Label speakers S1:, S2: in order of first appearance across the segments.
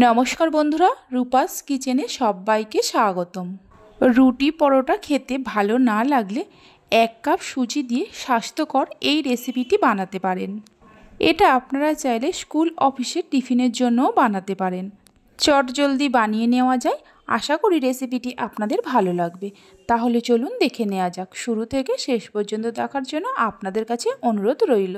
S1: নমস্কার বন্ধুরা, রূপাস কিচেনে সবাইকে স্বাগতম। রুটি পরোটা খেতে ভালো না লাগলে 1 কাপ সুজি দিয়ে স্বাস্থ্যকর এই রেসিপিটি বানাতে পারেন। এটা আপনারা চাইলে স্কুল অফিসের টিফিনের জন্যও বানাতে পারেন। চটজলদি বানিয়ে নেওয়া যায়। আশা করি রেসিপিটি আপনাদের ভালো লাগবে। তাহলে চলুন দেখে নেওয়া যাক। শুরু থেকে শেষ পর্যন্ত দেখার জন্য আপনাদের কাছে অনুরোধ রইল।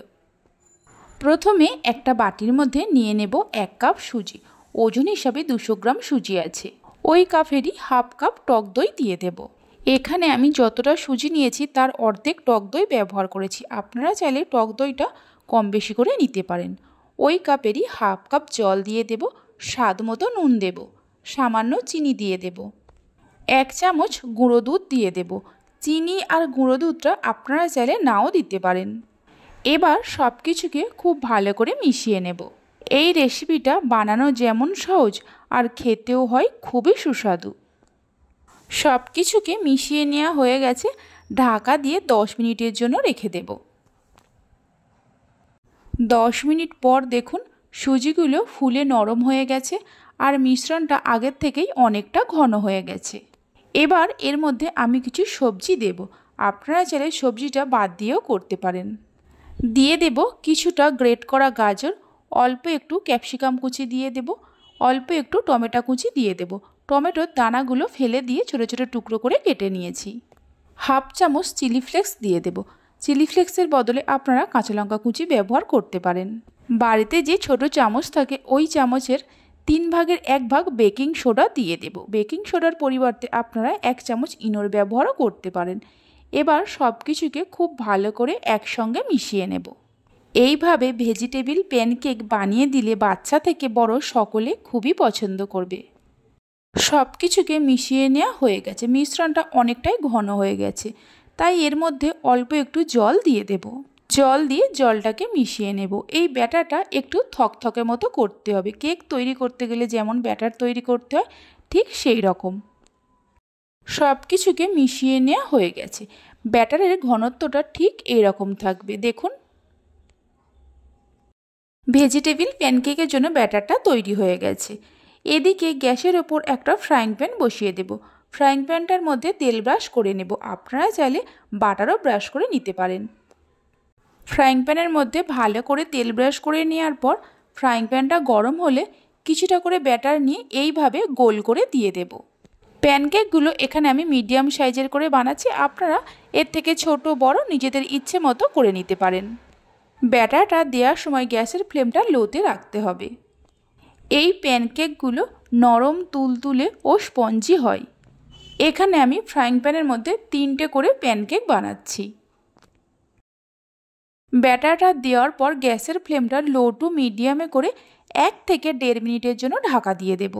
S1: প্রথমে একটা বাটির মধ্যে নিয়ে নেব 1 কাপ সুজি। ওজন হিসাবে 200 গ্রাম সুজি আছে। ওই কাপেরই হাফ কাপ টক দই দিয়ে দেব। এখানে আমি যতটা সুজি নিয়েছি তার অর্ধেক টক দই ব্যবহার করেছি। আপনারা চাইলে টক দইটা কম বেশি করে নিতে পারেন। ওই কাপেরই হাফ কাপ জল দিয়ে দেব। স্বাদ মতো নুন দেব। সামান্য চিনি দিয়ে দেব। 1 চামচ গুঁড়ো দুধ দিয়ে দেব। চিনি আর গুঁড়ো দুধটা আপনারা চাইলে নাও দিতে পারেন। এবার সব কিছুকে খুব ভালো করে মিশিয়ে নেব। এই রেসিপিটা বানানো যেমন সহজ আর খেতেও হয় খুবই সুস্বাদু। সব কিছুকে মিশিয়ে নেওয়া হয়ে গেছে। ঢাকা দিয়ে 10 মিনিটের জন্য রেখে দেব। 10 মিনিট পর দেখুন সুজিগুলো ফুলে নরম হয়ে গেছে আর মিশ্রণটা আগের থেকেই অনেকটা ঘন হয়ে গেছে। এবার এর মধ্যে আমি কিছু সবজি দেব। আপনারা চাইলে সবজিটা বাদ দিয়েও করতে পারেন। দিয়ে দেব কিছুটা গ্রেট করা গাজর, অল্প একটু ক্যাপসিকাম কুচি দিয়ে দেব, অল্প একটু টমেটো কুচি দিয়ে দেব। টমেটোর দানাগুলো ফেলে দিয়ে ছোটো ছোটো টুকরো করে কেটে নিয়েছি। হাফ চামচ চিলি ফ্লেক্স দিয়ে দেব। চিলি ফ্লেক্সের বদলে আপনারা কাঁচা লঙ্কা কুচি ব্যবহার করতে পারেন। বাড়িতে যে ছোট চামচ থাকে ওই চামচের 3 ভাগের 1 ভাগ বেকিং সোডা দিয়ে দেব। বেকিং সোডার পরিবর্তে আপনারা 1 চামচ ইনোর ব্যবহারও করতে পারেন। এবার সব কিছুকে খুব ভালো করে একসঙ্গে মিশিয়ে নেব। এইভাবে ভেজিটেবিল প্যানকেক বানিয়ে দিলে বাচ্চা থেকে বড় সকলে খুবই পছন্দ করবে। সব কিছুকে মিশিয়ে নেওয়া হয়ে গেছে। মিশ্রণটা অনেকটাই ঘন হয়ে গেছে, তাই এর মধ্যে অল্প একটু জল দিয়ে দেব। জল দিয়ে জলটাকে মিশিয়ে নেব। এই ব্যাটারটা একটু থকথকে মতো করতে হবে। কেক তৈরি করতে গেলে যেমন ব্যাটার তৈরি করতে হয় ঠিক সেই রকম। সব কিছুকে মিশিয়ে নেওয়া হয়ে গেছে। ব্যাটারের ঘনত্বটা ঠিক এইরকম থাকবে। দেখুন ভেজিটেবিল প্যানকেকের জন্য ব্যাটারটা তৈরি হয়ে গেছে। এদিকে গ্যাসের ওপর একটা ফ্রাইং প্যান বসিয়ে দেব। ফ্রাইং প্যানটার মধ্যে তেল ব্রাশ করে নেব। আপনারা চাইলে বাটারও ব্রাশ করে নিতে পারেন। ফ্রাইং প্যানের মধ্যে ভালো করে তেল ব্রাশ করে নেওয়ার পর ফ্রাইং প্যানটা গরম হলে কিছুটা করে ব্যাটার নিয়ে এইভাবে গোল করে দিয়ে দেব। প্যানকেকগুলো এখানে আমি মিডিয়াম সাইজের করে বানাচ্ছি। আপনারা এর থেকে ছোট বড় নিজেদের ইচ্ছে মতো করে নিতে পারেন। ব্যাটারটা দেওয়ার সময় গ্যাসের ফ্লেমটা লোতে রাখতে হবে। এই প্যানকেকগুলো নরম তুলতুলে ও স্পঞ্জি হয়। এখানে আমি ফ্রাইং প্যানের মধ্যে 3টে করে প্যানকেক বানাচ্ছি। ব্যাটারটা দেওয়ার পর গ্যাসের ফ্লেমটা লো টু মিডিয়ামে করে 1 থেকে 1.5 মিনিটের জন্য ঢাকা দিয়ে দেব।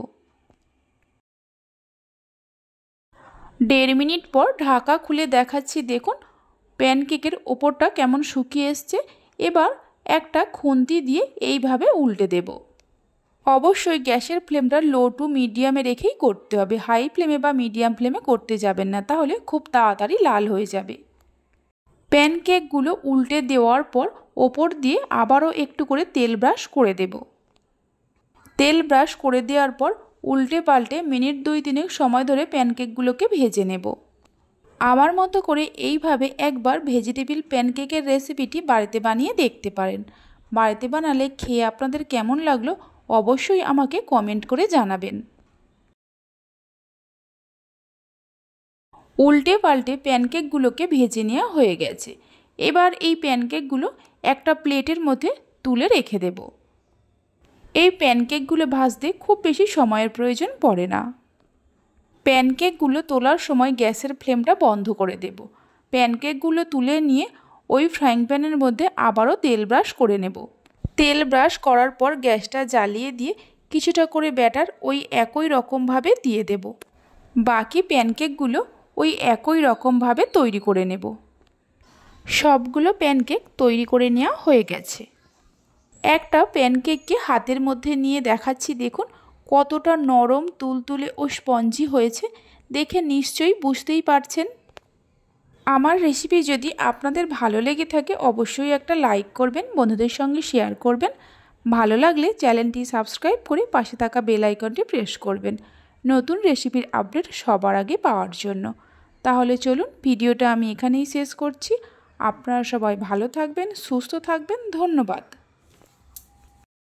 S1: 1.5 মিনিট পর ঢাকা খুলে দেখাচ্ছি। দেখুন প্যানকেকের ওপরটা কেমন শুকিয়ে এসছে। এবার একটা খুন্তি দিয়ে এইভাবে উল্টে দেব। অবশ্যই গ্যাসের ফ্লেমটা লো টু মিডিয়ামে রেখেই করতে হবে। হাই ফ্লেমে বা মিডিয়াম ফ্লেমে করতে যাবেন না, তাহলে খুব তাড়াতাড়ি লাল হয়ে যাবে। প্যানকেকগুলো উল্টে দেওয়ার পর ওপর দিয়ে আবারও একটু করে তেল ব্রাশ করে দেব। তেল ব্রাশ করে দেওয়ার পর উল্টে পাল্টে মিনিট 2-3 সময় ধরে প্যানকেকগুলোকে ভেজে নেব। আমার মতো করে এইভাবে একবার ভেজিটেবিল প্যানকেকের রেসিপিটি বাড়িতে বানিয়ে দেখতে পারেন। বাড়িতে বানালে খেয়ে আপনাদের কেমন লাগলো অবশ্যই আমাকে কমেন্ট করে জানাবেন। উল্টে পাল্টে প্যানকেকগুলোকে ভেজে নেওয়া হয়ে গেছে। এবার এই প্যানকেকগুলো একটা প্লেটের মধ্যে তুলে রেখে দেব। এই প্যানকেকগুলো ভাজতে খুব বেশি সময়ের প্রয়োজন পড়ে না। প্যানকেকগুলো তোলার সময় গ্যাসের ফ্লেমটা বন্ধ করে দেব। প্যানকেকগুলো তুলে নিয়ে ওই ফ্রাইং প্যানের মধ্যে আবারও তেল ব্রাশ করে নেব। তেল ব্রাশ করার পর গ্যাসটা জ্বালিয়ে দিয়ে কিছুটা করে ব্যাটার ওই একই রকমভাবে দিয়ে দেব। বাকি প্যানকেকগুলো ওই একই রকমভাবে তৈরি করে নেব। সবগুলো প্যানকেক তৈরি করে নেওয়া হয়ে গেছে। একটা প্যানকেককে হাতের মধ্যে নিয়ে দেখাচ্ছি। দেখুন কতটা নরম তুলতুলে ও স্পঞ্জি হয়েছে। দেখে নিশ্চয়ই বুঝতেই পারছেন। আমার রেসিপি যদি আপনাদের ভালো লেগে থাকে অবশ্যই একটা লাইক করবেন, বন্ধুদের সঙ্গে শেয়ার করবেন, ভালো লাগলে চ্যানেলটি সাবস্ক্রাইব করে পাশে থাকা বেল আইকনটি প্রেস করবেন নতুন রেসিপির আপডেট সবার আগে পাওয়ার জন্য। তাহলে চলুন ভিডিওটা আমি এখানেই শেষ করছি। আপনারা সবাই ভালো থাকবেন, সুস্থ থাকবেন। ধন্যবাদ।